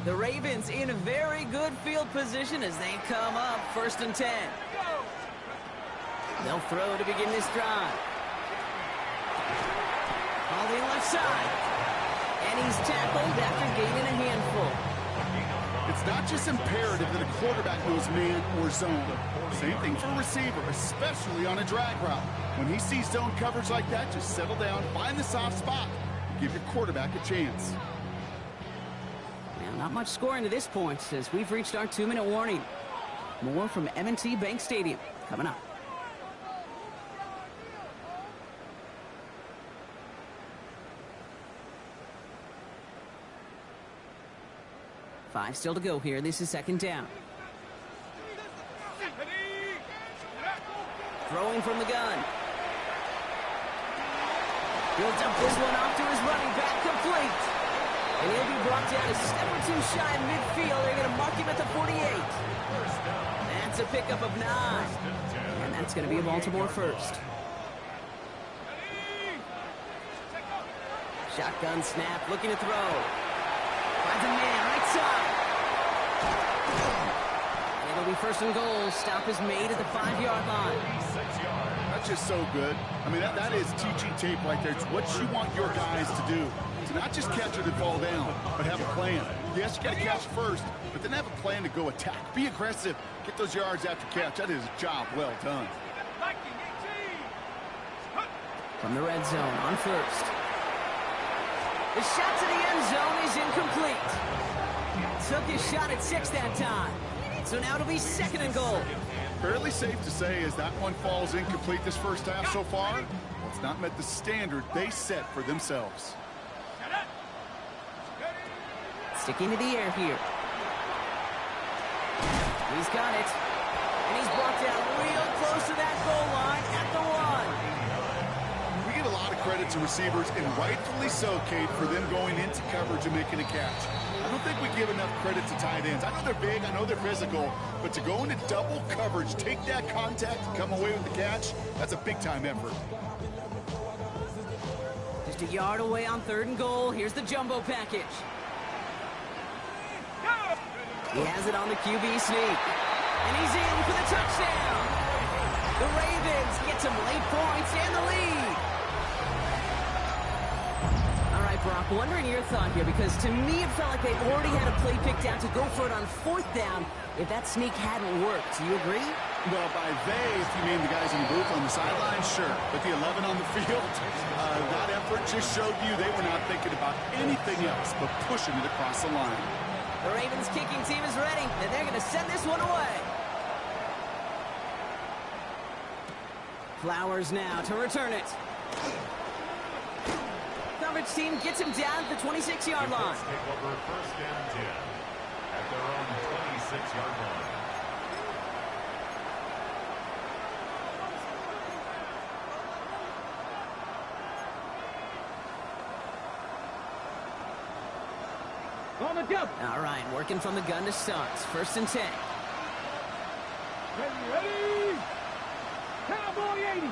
The Ravens in very good field position as they come up 1st and 10. They'll throw to begin this drive. All the left side. And he's tackled after gaining a handful. It's not just imperative that a quarterback knows man or zone. Same thing for a receiver, especially on a drag route. When he sees zone coverage like that, just settle down, find the soft spot, and give your quarterback a chance. Now, not much scoring to this point as we've reached our 2-minute warning. More from M&T Bank Stadium coming up. Five still to go here. This is 2nd down. Throwing from the gun. Builds up this one off to his running back, complete. And he'll be brought down a step or two shy of midfield. They're going to mark him at the 48. That's a pickup of 9. And that's going to be a Baltimore first. Shotgun snap, looking to throw. Finds a man, right side. It'll be 1st and goal. Stop is made at the 5-yard line. That's just so good. I mean, that is teaching tape right there. It's what you want your guys to do. To not just catch it and fall down, but have a plan. Yes, you got to catch first, but then have a plan to go attack. Be aggressive. Get those yards after catch. That is a job well done. From the red zone on 1st. The shot to the end zone is incomplete. Took his shot at 6 that time. So now it'll be 2nd and goal. Fairly safe to say as that one falls incomplete this first half so far, well, it's not met the standard they set for themselves. Sticking to the air here. He's got it. And he's brought down real close to that goal line at the 1. We get a lot of credit to receivers, and rightfully so, Kate, for them going into coverage and making a catch. I don't think we give enough credit to tight ends. I know they're big, I know they're physical, but to go into double coverage, take that contact, and come away with the catch, that's a big-time effort. Just a yard away on 3rd and goal. Here's the jumbo package. He has it on the QB sneak. And he's in for the touchdown. The Ravens get some late points and the lead. All right, Brock, wondering your thought here, because to me it felt like they already had a play picked out to go for it on 4th down if that sneak hadn't worked. Do you agree? Well, by they, if you mean the guys in the booth on the sideline, sure. But the 11 on the field, that effort just showed you they were not thinking about anything else but pushing it across the line. The Ravens kicking team is ready, and they're going to send this one away. Flowers now to return it. Coverage team gets him down at the 26-yard line. Take over 1st and 10 at their own 26-yard line. On the jump. All right, working from the gun to start. 1st and 10. Ready. Cowboy 80.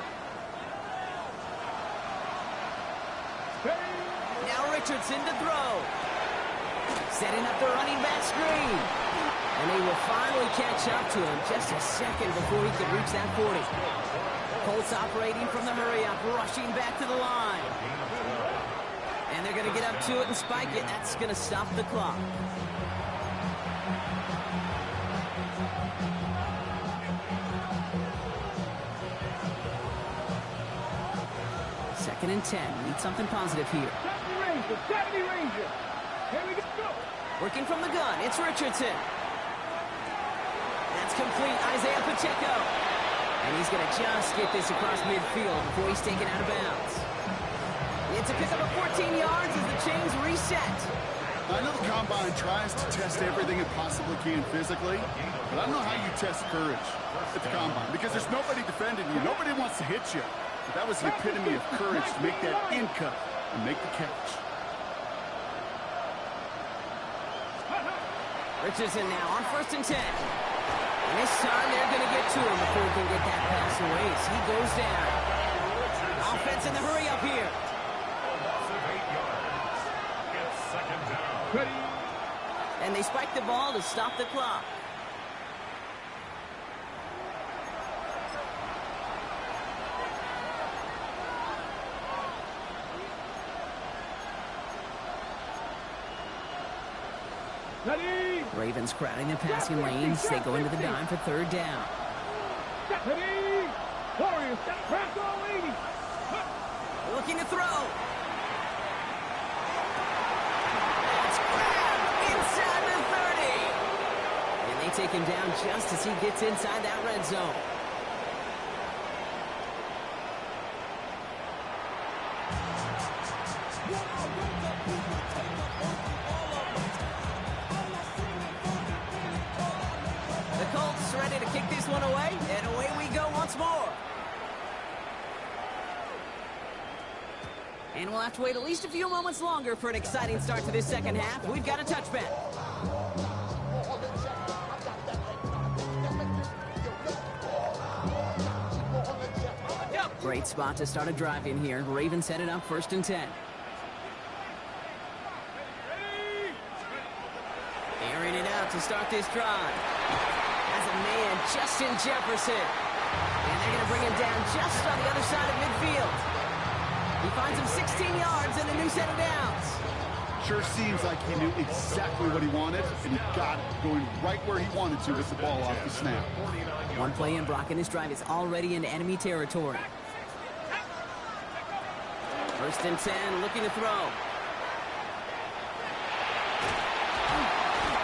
Now Richardson to throw. Setting up the running back screen. And they will finally catch up to him just a second before he could reach that 40. Colts operating from the hurry-up, rushing back to the line. And they're going to get up to it and spike it. That's going to stop the clock. Second and 10. Need something positive here. 70 Ranger. Here we go. Working from the gun. It's Richardson. That's complete. Isaiah Pacheco. And he's going to just get this across midfield before he's taken out of bounds. It's a pickup of 14 yards as the chains reset. I know the Combine tries to test everything it possibly can physically, but I don't know how you test courage at the Combine because there's nobody defending you. Nobody wants to hit you. But that was the epitome of courage to make that in cut and make the catch. Richardson now on 1st and 10. And this time they're going to get to him before he can get that pass away as he goes down. Offense in the hurry up here. And they spike the ball to stop the clock. Ready. Ravens crowding the passing lanes. They go into the dime for third down. Ready. Warriors, press all 80. Looking to throw. That's grabbed inside the 30. And they take him down just as he gets inside that red zone. The Colts ready to kick this one away, and away we go once more. And we'll have to wait at least a few moments longer for an exciting start to this second half. We've got a touchback. Great spot to start a drive in here. Ravens set it up 1st and 10. Airing it out to start this drive. As a man, Justin Jefferson. And they're going to bring him down just on the other side of midfield. He finds him 16 yards and a new set of downs. Sure seems like he knew exactly what he wanted, and he got it going right where he wanted to with the ball off the snap. One play in, Brock, and this drive is already into enemy territory. 1st and 10, looking to throw.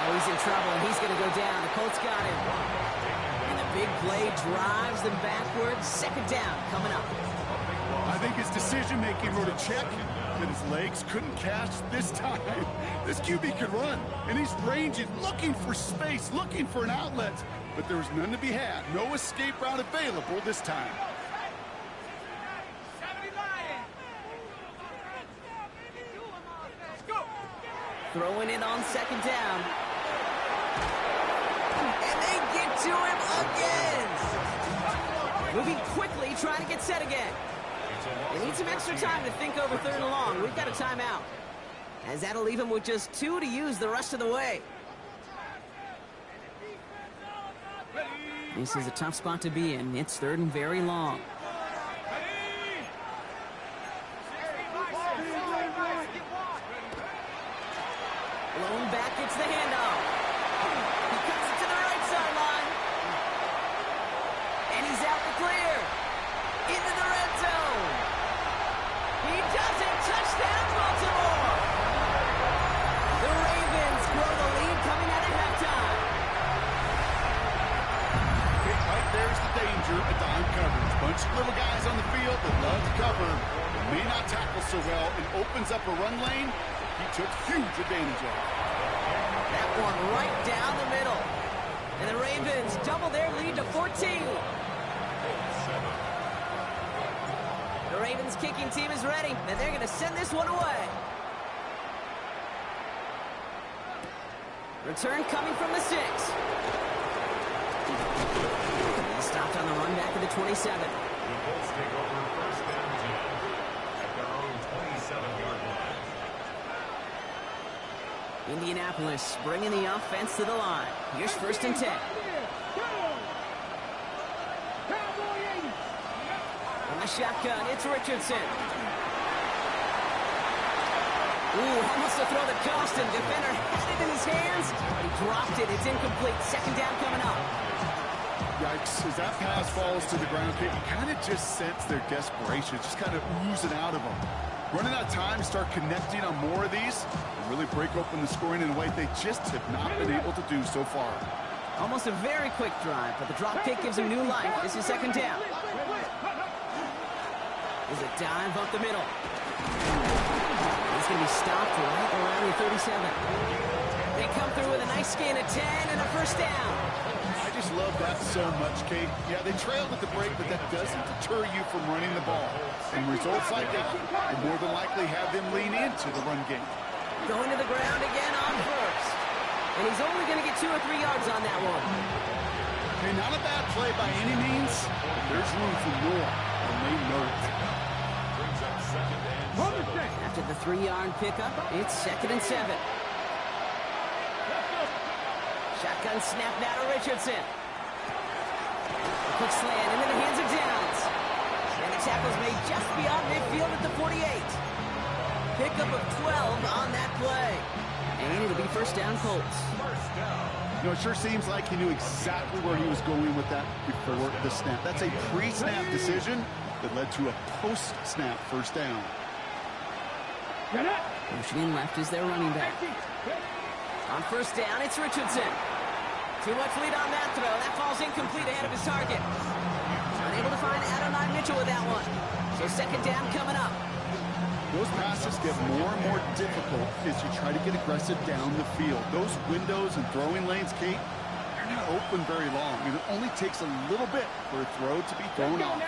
Oh, he's in trouble, and he's going to go down. The Colts got him. And the big play drives them backwards. 2nd down coming up. I think his decision-making wrote a check that his legs couldn't catch this time. This QB can run, and he's ranging, looking for space, looking for an outlet. But there was none to be had. No escape route available this time. Throwing it on 2nd down. And they get to him again. Moving quickly, trying to get set again. They need some extra time to think over 3rd and long. We've got a timeout. As that'll leave him with just 2 to use the rest of the way. This is a tough spot to be in. It's 3rd and very long. Blown back, gets the handoff. He cuts it to the right sideline. And he's out the clear. Into the red zone. He does it. Touchdown, Baltimore. The Ravens grow the lead coming out of halftime. Okay, right there's the danger of dime coverage. Bunch of little guys on the field that love to cover. May not tackle so well and opens up a run lane. He took huge advantage of it. That one right down the middle. And the Ravens double their lead to 14. The Ravens kicking team is ready, and they're going to send this one away. Return coming from the 6. He stopped on the run back of the 27. The Colts take over 1st and 10 at their own 27-yard line. Indianapolis bringing the offense to the line. Here's 1st and 10. On the shotgun, it's Richardson. Ooh, almost a throw that cost him. Defender had it in his hands, but he dropped it. It's incomplete. 2nd down coming up. Yikes, as that pass falls to the ground, you kind of just sense their desperation, just kind of oozing out of them. Running out of time to start connecting on more of these and really break open the scoring in a way they just have not been able to do so far. Almost a very quick drive, but the drop kick gives him new life. This is 2nd down. There's a dive up the middle. He's going to be stopped right around the 37. They come through with a nice gain of 10 and a 1st down. I just love that so much, Kate. Yeah, they trailed at the break, but that doesn't deter you from running the ball. And results like that will more than likely have them lean into the run game. Going to the ground again on 1st. And he's only going to get 2 or 3 yards on that one. Okay, not a bad play by any means, but there's room for more, and they know it. After the 3-yard pickup, it's 2nd and 7. Shotgun snap now to Richardson. A quick slant into the hands of Downs. And the tackle's made just beyond midfield at the 48. Pickup of 12 on that play. And it'll be first down Colts. You know, it sure seems like he knew exactly where he was going with that before the snap. That's a pre-snap decision that led to a post-snap first down. Motioning left is their running back. On first down, it's Richardson. Too much lead on that throw. That falls incomplete ahead of his target. Unable to find Adonai Mitchell with that one. So second down coming up. Those passes get more and more difficult as you try to get aggressive down the field. Those windows and throwing lanes, Kate, they're not open very long. And it only takes a little bit for a throw to be thrown off.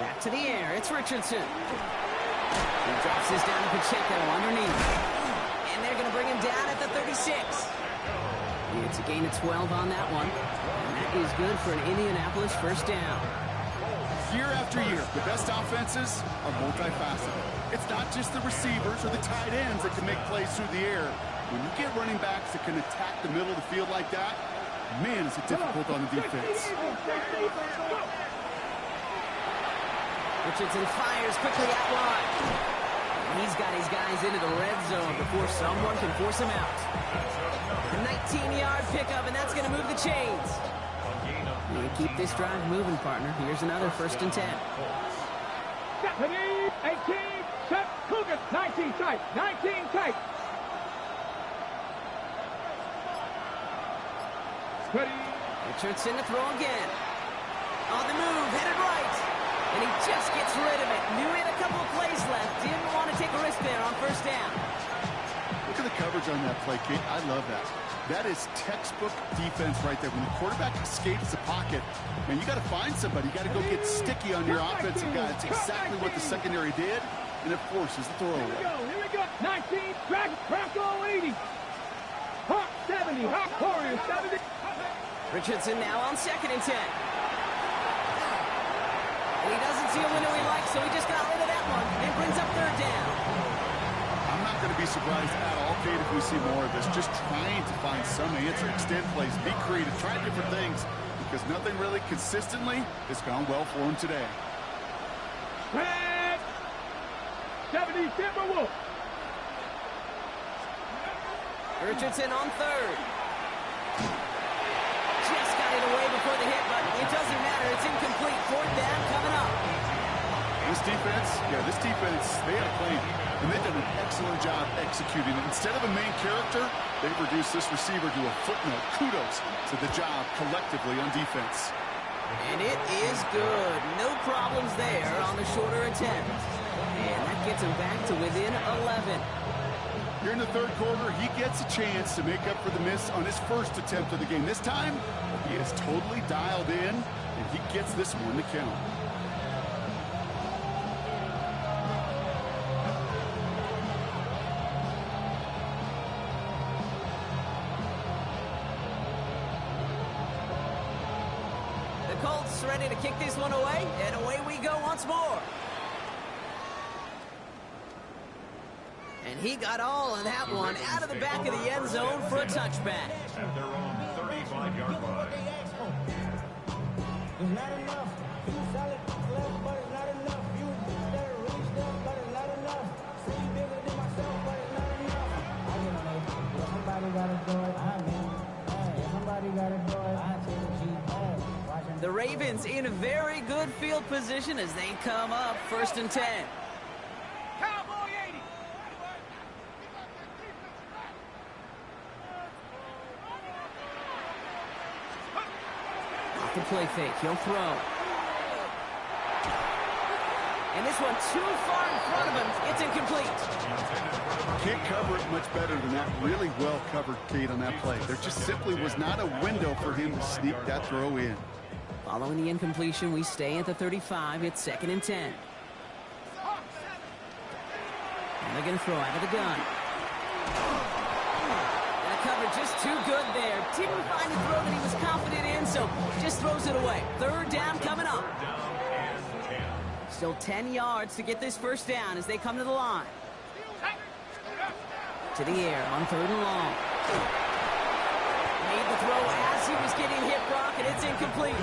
Back to the air. It's Richardson. He drops this down to Pacheco underneath. And they're going to bring him down at the 36. It's a gain of 12 on that one. And that is good for an Indianapolis first down. Year after year, the best offenses are multifaceted. It's not just the receivers or the tight ends that can make plays through the air. When you get running backs that can attack the middle of the field like that, man, is it difficult on the defense. Richardson fires quickly out wide. He's got his guys into the red zone before someone can force him out. A 19-yard pickup, and that's going to move the chains. You keep this drive moving, partner. Here's another first and 10. 18, set, Cougars, 19 tight, 19 tight. Ready. Richardson to throw again. On the move, headed right. And he just gets rid of it. Knew he had a couple of plays left. Didn't want to take a risk there on first down. Look at the coverage on that play, Kate. I love that. That is textbook defense right there. When the quarterback escapes the pocket, man, you got to find somebody. You got to go get sticky on your offensive guy. It's exactly what the secondary did, and it forces the throwaway. Here we go. 19, drag, Bronco 80. Hawk 70, Hawk Warriors 70. Richardson now on second and 10. And he doesn't see a window he likes, so he just got rid of that one and brings up third down. I'm not going to be surprised at all, Kate, if we see more of this. Just trying to find some answer, extend plays, be creative, try different things, because nothing really consistently has gone well for him today. 70 Timberwolves. Richardson on third. Just got it away before the hit, but it doesn't matter. It's incomplete. Fourth down coming up. This defense, they had a plan, and they've done an excellent job executing it. Instead of a main character, they've reduced this receiver to a footnote. Kudos to the job collectively on defense. And it is good. No problems there on the shorter attempt. And that gets him back to within 11. Here in the third quarter, he gets a chance to make up for the miss on his first attempt of the game. This time, he is totally dialed in, and he gets this one to count. Colts ready to kick this one away, and away we go once more. And he got all of that one out of the back of the end zone for a touchback. At their own 35-yard line. It's not enough. You solid left, but it's not enough. You better really step, but it's not enough. Say you bigger than myself, but it's not enough. I just know if somebody gotta do it, I'm in. Hey, if somebody gotta do it, I take a G. The Ravens in a very good field position as they come up first and 10. Cowboy 80. Off the play fake, he'll throw. And this one too far in front of him. It's incomplete. Can't cover it much better than that. Really well covered, Kate, on that play. There just simply was not a window for him to sneak that throw in. Following the incompletion, we stay at the 35. It's second and 10. And they're going to throw out of the gun. And the cover just too good there. Didn't find the throw that he was confident in, so just throws it away. Third down coming up. Still 10 yards to get this first down as they come to the line. To the air on third and long. the throw as he was getting hit, Brock, and it's incomplete.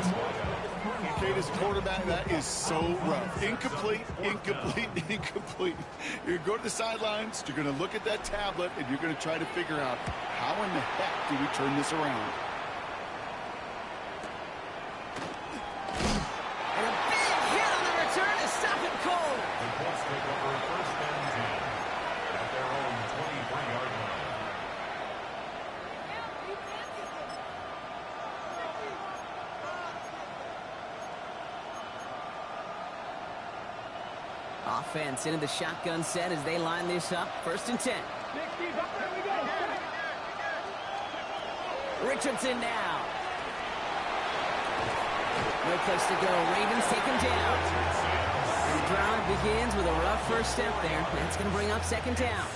Kate, as a quarterback, that is so rough. Incomplete, incomplete, incomplete. You're going to go to the sidelines, you're going to look at that tablet, and you're going to try to figure out how in the heck do we turn this around. And a big hit on the return to stop it cold. The Colts take over first and 10 at their own 23-yard line. Offense into the shotgun set as they line this up. First and 10. Richardson now. No place to go. Ravens take him down. And the drive begins with a rough first step there. That's going to bring up second down.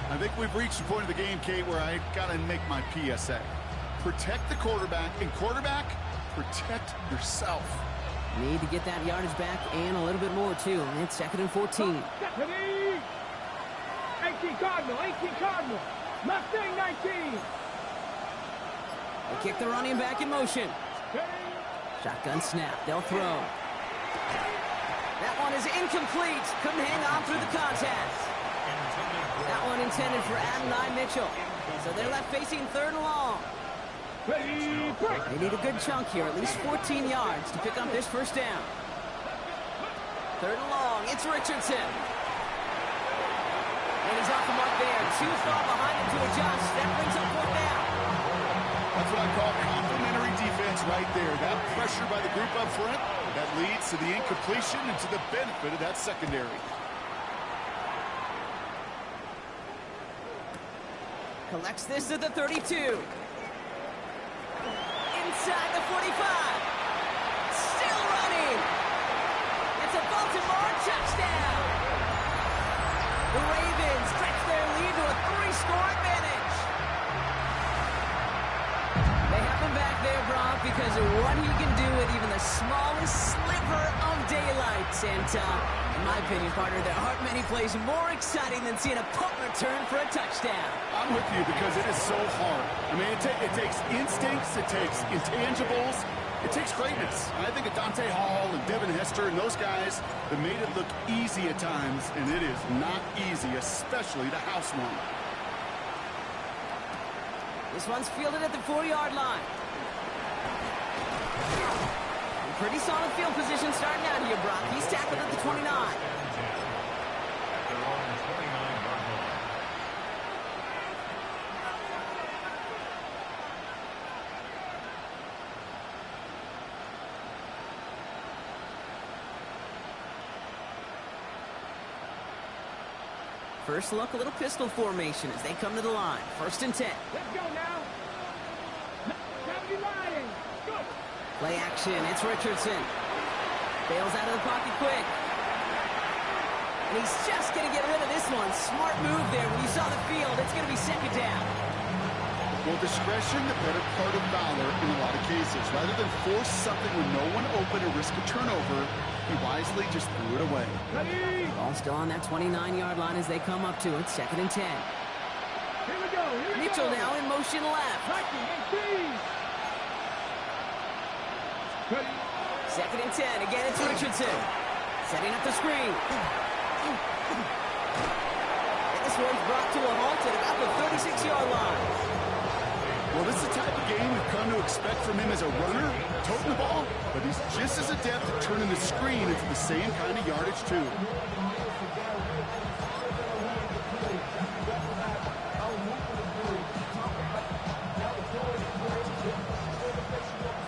I think we've reached the point of the game, Kate, where I got to make my PSA. Protect the quarterback, and quarterback, protect yourself. Need to get that yardage back and a little bit more, too. It's second and 14. 18 Cardinal, 18 Cardinal. Mustang 19. They kick the running back in motion. Shotgun snap. They'll throw. That one is incomplete. Couldn't hang on through the contact. That one intended for Adonai Mitchell. So they're left facing third and long. They need a good chunk here, at least 14 yards to pick up this first down. Third and long, it's Richardson. And he's off the mark there. Too far behind him to adjust. That brings up fourth down. That's what I call complementary defense right there. That pressure by the group up front, that leads to the incompletion and to the benefit of that secondary. Collects this at the 32. Inside the 45. Still running. It's a Baltimore touchdown. The Ravens stretch their lead to a 3-score advantage. They have him back there, Brock, because of what he can do with even the smallest sliver of daylight. And, in my opinion, partner, there aren't many plays more exciting than seeing a punt return for a touchdown. I'm with you because it is so hard. I mean, it takes instincts, it takes intangibles, it takes greatness. And I think of Dante Hall and Devin Hester and those guys that made it look easy at times, and it is not easy, especially to house one. This one's fielded at the 4-yard line. Pretty solid field position starting out here, Brock. He's tackled at the 29. At their own 29-yard line. First look, a little pistol formation as they come to the line. First and 10. Let's go now. 70 line. Go. Play action. It's Richardson. Bails out of the pocket quick. And he's just going to get rid of this one. Smart move there. When you saw the field, it's going to be second down. Well, discretion, the better part of valor in a lot of cases. Rather than force something with no one open or risk a turnover, he wisely just threw it away. Ready. Ball still on that 29-yard line as they come up to it. Second and 10. Here we go. Here we Mitchell go. now in motion left. 18. Ready. Second and 10. Again, it's Richardson. Setting up the screen. And this one's brought to a halt at about the 36-yard line. Well, this is the type of game we've come to expect from him as a runner, toting the ball, but he's just as adept at turning the screen into the same kind of yardage, too.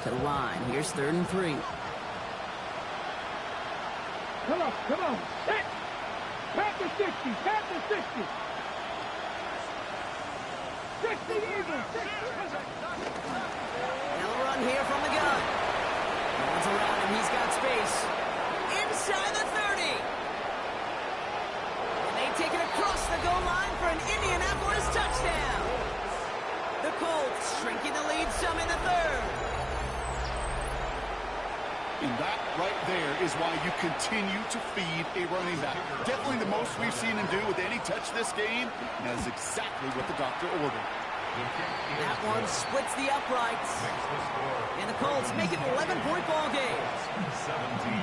To the line. Here's third and 3. Come on, come on. Hit. Panther 60, Panther 60. 60 Eagles. Now a run here from the gun. Runs around him. He's got space. Inside the 30. And they take it across the goal line for an Indianapolis touchdown. The Colts shrinking the lead some in the third. And that right there is why you continue to feed a running back. Definitely the most we've seen him do with any touch this game. And that is exactly what the doctor ordered. That one splits the uprights. And the Colts make it an 11-point ball game. 17.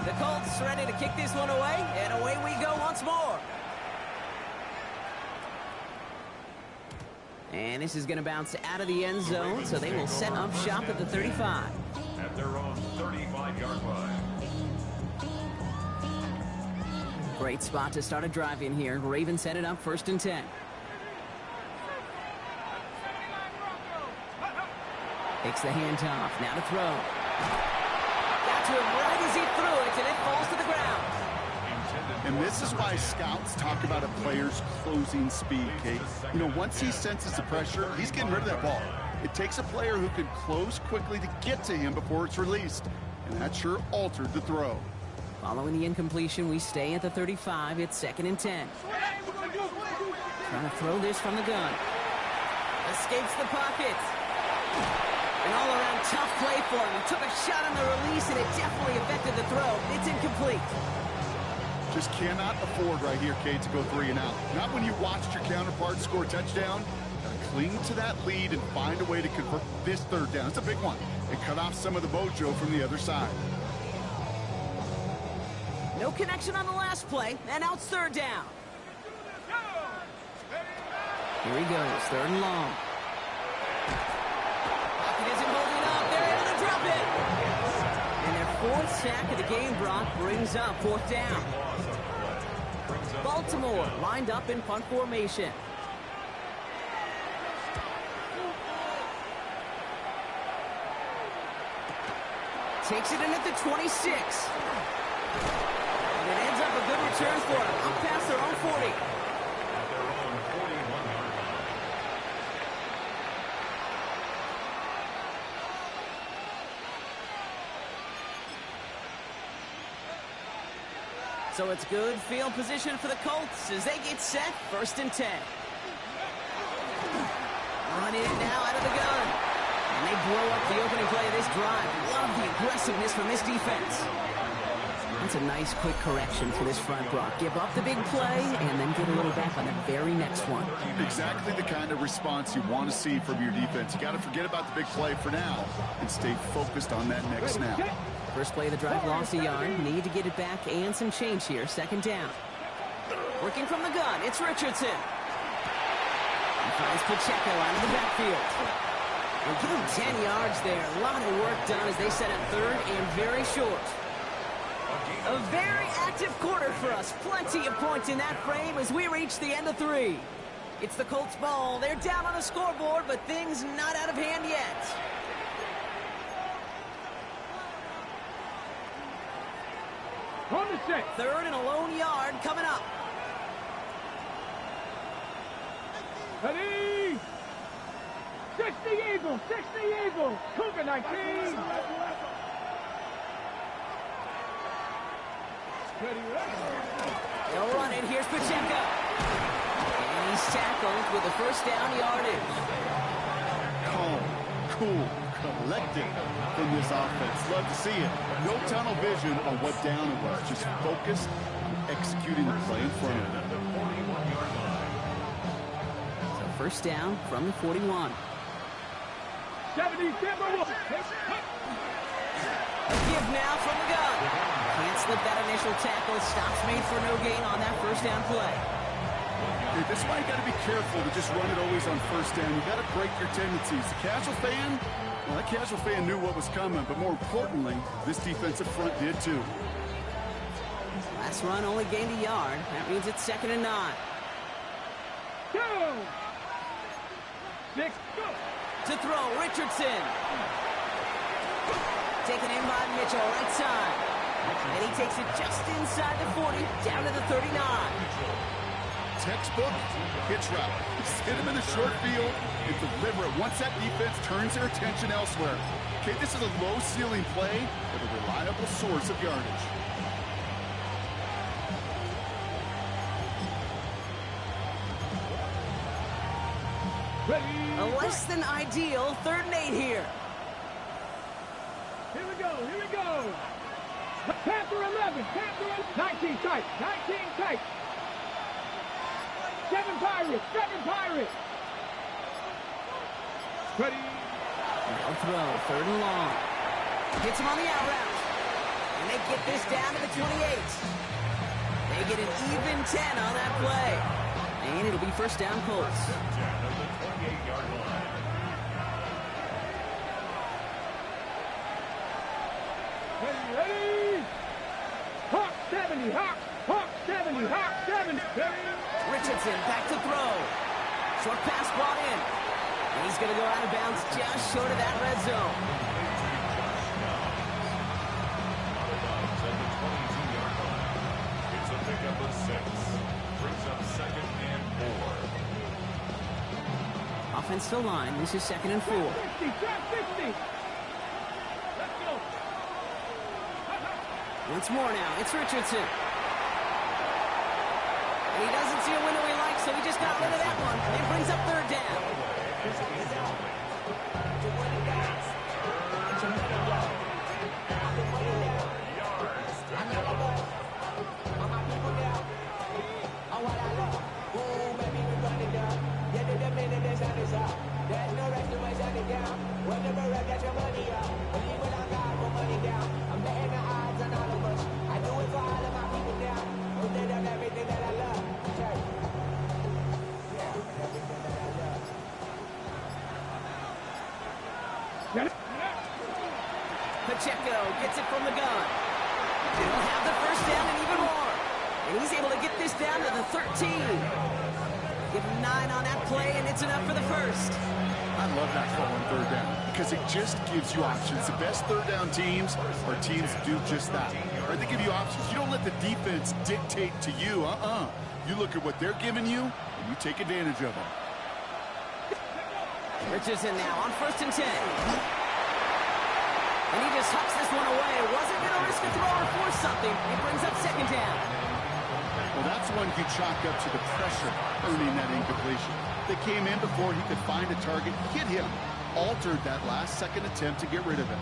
The Colts ready to kick this one away, and away we go once more. And this is going to bounce out of the end zone, so they will set up shop at the 35. At their own 35-yard line. Great spot to start a drive in here. Ravens set it up 1st and 10. Takes the handoff. Now to throw. Got to him right as he threw it, and it falls to the ground. And this is why scouts talk about a player's closing speed, Kate. You know, once he senses the pressure, he's getting rid of that ball. It takes a player who can close quickly to get to him before it's released. And that sure altered the throw. Following the incompletion, we stay at the 35. It's 2nd and 10. Trying to throw this from the gun. Escapes the pocket. An all-around tough play for him. He took a shot on the release, and it definitely affected the throw. It's incomplete. Just cannot afford right here, Kate, to go 3 and out. Not when you watched your counterpart score a touchdown. Gotta cling to that lead and find a way to convert this 3rd down. It's a big one. And cut off some of the mojo from the other side. No connection on the last play, and now it's 3rd down. Here he goes, 3rd and long. Pocket isn't holding up. They're able to drop it. And their 4th sack of the game, Brock, brings up 4th down. Baltimore lined up in punt formation. Takes it in at the 26. And it ends up a good return for them. Up past their own 40. At their own 41-yard line. So it's good field position for the Colts as they get set. 1st and 10. Running it now out of the gun. And they blow up the opening play of this drive. Love the aggressiveness from this defense. That's a nice quick correction for this front, Brock. Give up the big play and then get a little back on the very next one. Exactly the kind of response you want to see from your defense. You got to forget about the big play for now and stay focused on that next snap. First play of the drive, lost a yard. Need to get it back and some change here. 2nd down. Working from the gun, it's Richardson. He finds Pacheco out of the backfield. We'll give him 10 yards there. A lot of work done as they set up 3rd and very short. A very active quarter for us. Plenty of points in that frame as we reach the end of 3. It's the Colts ball. They're down on the scoreboard, but things not out of hand yet. On the set. 3rd and a lone yard coming up. Ready. 60 Eagles. 60 Eagles. Cougar 19. They'll run it. Here's Pacheco. And he's tackled with the 1st down yardage. Calm, cool, collected from this offense. Love to see it. No tunnel vision on what down it was. Just focused on executing the play in front of them. So 1st down from the 41. 70 Timberwolves. A give now from the gun. Can't slip that initial tackle. Stops made for no gain on that 1st down play. Hey, this is why you got to be careful to just run it always on 1st down. You got to break your tendencies. The casual fan, well, that casual fan knew what was coming, but more importantly, this defensive front did too. Last run only gained a yard. That means it's 2nd and 9. 2. 6. Go. To throw, Richardson. Taken in by Mitchell, right side. And he takes it just inside the 40, down to the 39. Textbook hitch route. Hit him in the short field and deliver it once that defense turns their attention elsewhere. Okay, this is a low ceiling play with a reliable source of yardage. A less than ideal 3rd and 8 here. Here we go. Here we go. Panther 11. Panther 19 tight. 19 tight. Seven Pirates. Ready. They'll throw, 3rd and long. Gets him on the out route. And they get this down to the 28. They get an even 10 on that play. And it'll be 1st down Colts. Down at the 28-yard line. Ready. Hawk 70. Hawk 70. Richardson back to throw. Short pass brought in. And he's going to go out of bounds just short of that red zone. At the 22-yard line. It's a pickup of 6. Brings up 2nd and 4. Offense still line. This is 2nd and 4. 60. Let's go. Once more now, it's Richardson. And he doesn't see a window he likes, so he just got rid of that one. And brings up 3rd down. Pacheco gets it from the gun. He'll have the 1st down and even more. And he's able to get this down to the 13. Give him 9 on that play, and it's enough for the 1st. I love not calling 3rd down because it just gives you options. The best 3rd down teams are teams that do just that. Right? They give you options. You don't let the defense dictate to you. You look at what they're giving you, and you take advantage of them. Richardson now on 1st and 10. And he just hucks this one away. Wasn't going to risk a throw or force something. He brings up 2nd down. Well, that's one you chalk up to the pressure earning that incompletion. They came in before he could find a target, hit him, altered that last second attempt to get rid of it.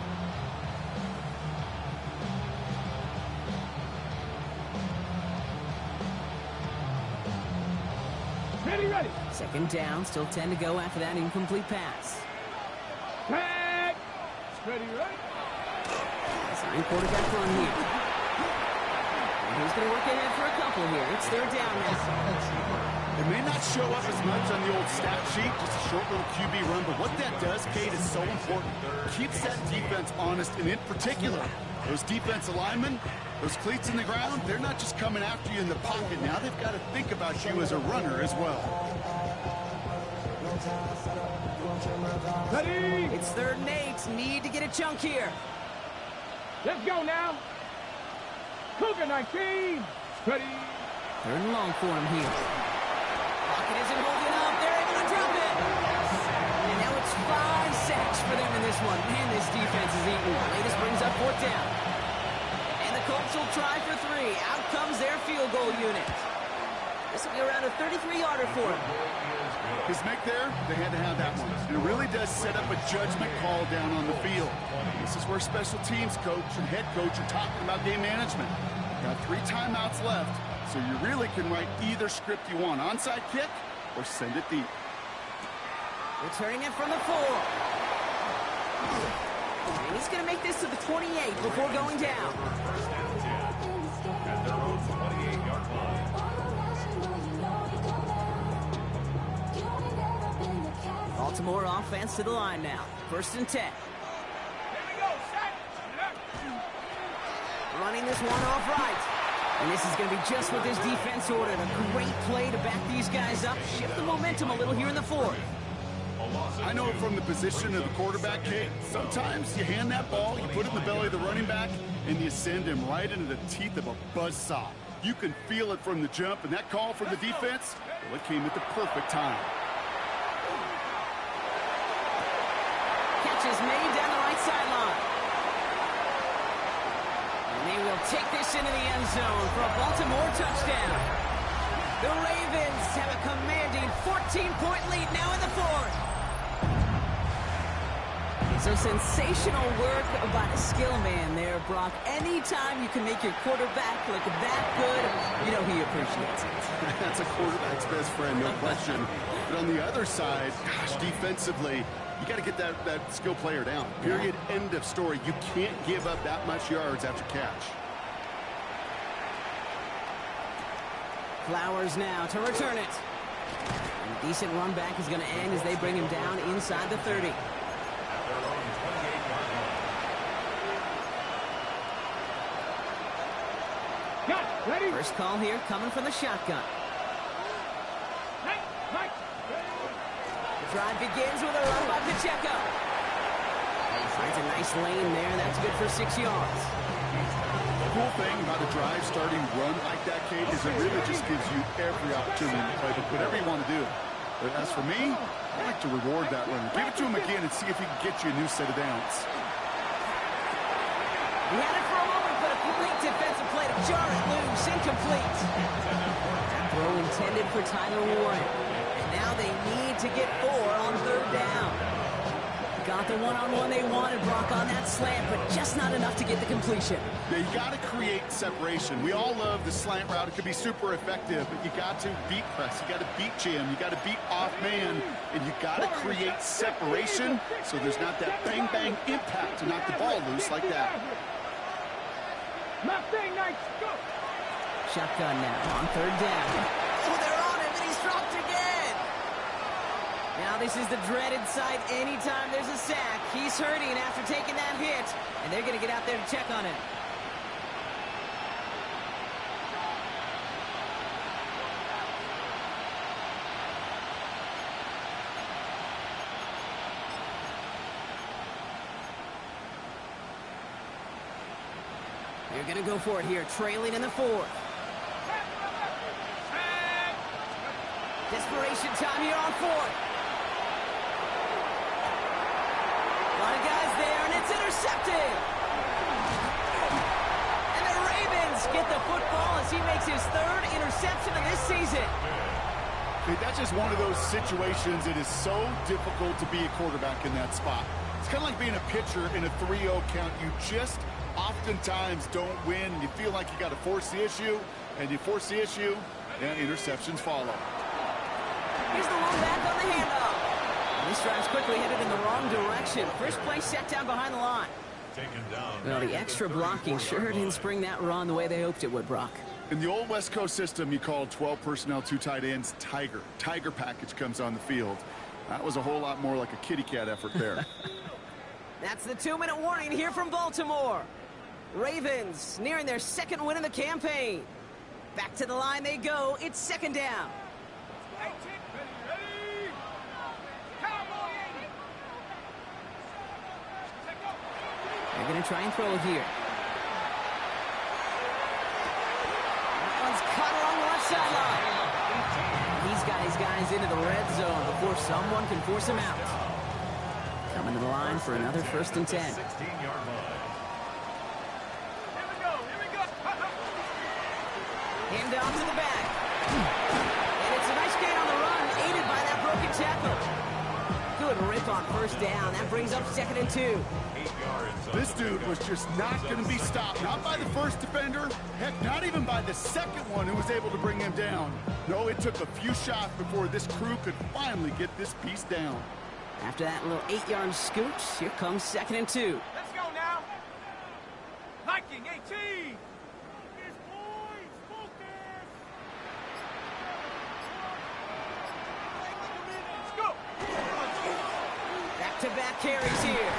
Ready. 2nd down, still 10 to go after that incomplete pass. Tag. Ready. Sign quarterback run here. And he's going to work ahead for a couple here. It's 3rd down now. It may not show up as much on the old stat sheet, just a short little QB run, but what that does, Kate, is so important. Keeps that defense honest, and in particular, those defensive linemen, those cleats in the ground, they're not just coming after you in the pocket. Now they've got to think about you as a runner as well. Ready. It's 3rd and 8. Need to get a chunk here. Let's go now. Cougar 19. Ready. 3rd and long for him here. Pocket isn't holding up. They're able to drop it. And now it's 5 sacks for them in this one. Man, this defense is eating. Latest brings up 4th down. And the Colts will try for 3. Out comes their field goal unit. This will be around a 33-yarder for him. His make there, they had to have that one. And it really does set up a judgment call down on the field. This is where special teams coach and head coach are talking about game management. Got 3 timeouts left, so you really can write either script you want. Onside kick or send it deep. Returning it from the 4. And he's going to make this to the 28 before going down. First and 10. At their own 28-yard line. Baltimore offense to the line now. 1st and 10. Here we go. Set. Running this one off right. And this is going to be just what this defense ordered. A great play to back these guys up. Shift the momentum a little here in the 4th. I know from the position of the quarterback, Kate, sometimes you hand that ball, you put it in the belly of the running back, and you send him right into the teeth of a buzzsaw. You can feel it from the jump, and that call from the defense, well, it came at the perfect time. Catch is made down the right sideline. And they will take this into the end zone for a Baltimore touchdown. The Ravens have a commanding 14-point lead now in the 4th. So sensational work by the skill man there, Brock. Anytime you can make your quarterback look that good, you know he appreciates it. That's a quarterback's best friend, no question. But on the other side, gosh, defensively, you got to get that skill player down. Period. End of story. You can't give up that much yards after catch. Flowers now to return it. And a decent run back is going to end as they bring him down inside the 30. Ready? First call here coming from the shotgun. The drive begins with a run by Pacheco. He finds a nice lane there. That's good for 6 yards. The cool thing about a drive starting run like that, Kate, is it really just gives you every opportunity to play whatever you want to do. But as for me, I like to reward that runner. Give it to him again and see if he can get you a new set of downs. He had it for a moment, but a complete defensive play to jar it loose. Incomplete. That throw intended for Tyler Warren. And now they need to get 4 on 3rd down. Got the one-on-one they wanted, Brock, on that slant, but just not enough to get the completion. Yeah, you got to create separation. We all love the slant route. It could be super effective, but you got to beat press. You got to beat jam. You got to beat off man, and you got to create separation so there's not that bang-bang impact to knock the ball loose like that. Shotgun now on 3rd down. Oh, they're on him, and he's dropped again. Now this is the dreaded sight anytime there's a sack. He's hurting after taking that hit, and they're going to get out there to check on him. They're going to go for it here, trailing in the 4th. Desperation time here on 4th. A lot of guys there, and it's intercepted. And the Ravens get the football as he makes his 3rd interception of this season. Hey, that's just one of those situations. It is so difficult to be a quarterback in that spot. It's kind of like being a pitcher in a 3-0 count. You just oftentimes don't win. You feel like you got to force the issue, and you force the issue, and interceptions follow. Here's the long back on the handoff. And this drive's quickly headed in the wrong direction. First play set down behind the line. Well, the extra blocking sure didn't spring that run the way they hoped it would, Brock. In the old West Coast system, you called 12 personnel, 2 tight ends, Tiger. Tiger package comes on the field. That was a whole lot more like a kitty cat effort there. That's the 2-minute warning here from Baltimore. Ravens nearing their 2nd win of the campaign. Back to the line they go. It's 2nd down. They're going to try and throw it here. That one's caught along the left sideline. He's got his guys into the red zone before someone can force him out. Coming to the line for another 1st and 10. 16-yard line. Hand down to the back. And it's a nice gain on the run, aided by that broken tackle. Good rip on 1st down. That brings up 2nd and 2. 8 yards. This dude was just not going to be stopped. Not by the first defender. Heck, not even by the second one who was able to bring him down. No, it took a few shots before this crew could finally get this piece down. After that little 8-yard scooch, here comes 2nd and 2. Let's go now. Viking 18. Back-to-back carries here.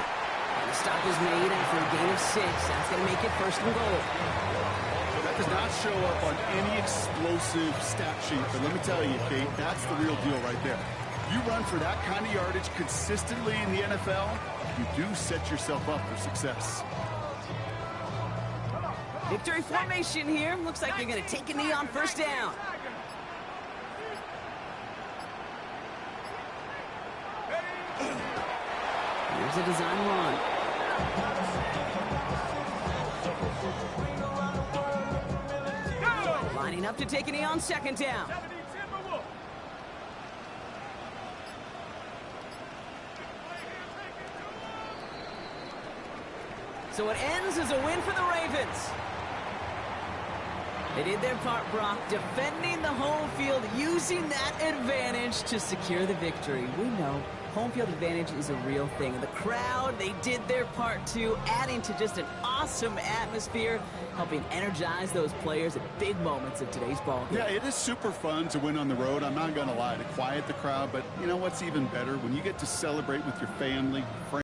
And the stop is made after a gain of 6. That's going to make it 1st and goal. That does not show up on any explosive stat sheet, but let me tell you, Kate, that's the real deal right there. You run for that kind of yardage consistently in the NFL, you do set yourself up for success. Victory formation here. Looks like they're going to take a knee on 1st down. Here's a design run. Lining up to take a knee on 2nd down. So it ends as a win for the Ravens. They did their part, Brock, defending the home field, using that advantage to secure the victory. We know home field advantage is a real thing. And the crowd, they did their part too, adding to just an awesome atmosphere, helping energize those players at big moments of today's ball game. Yeah, it is super fun to win on the road. I'm not going to lie, to quiet the crowd. But you know what's even better? When you get to celebrate with your family, friends.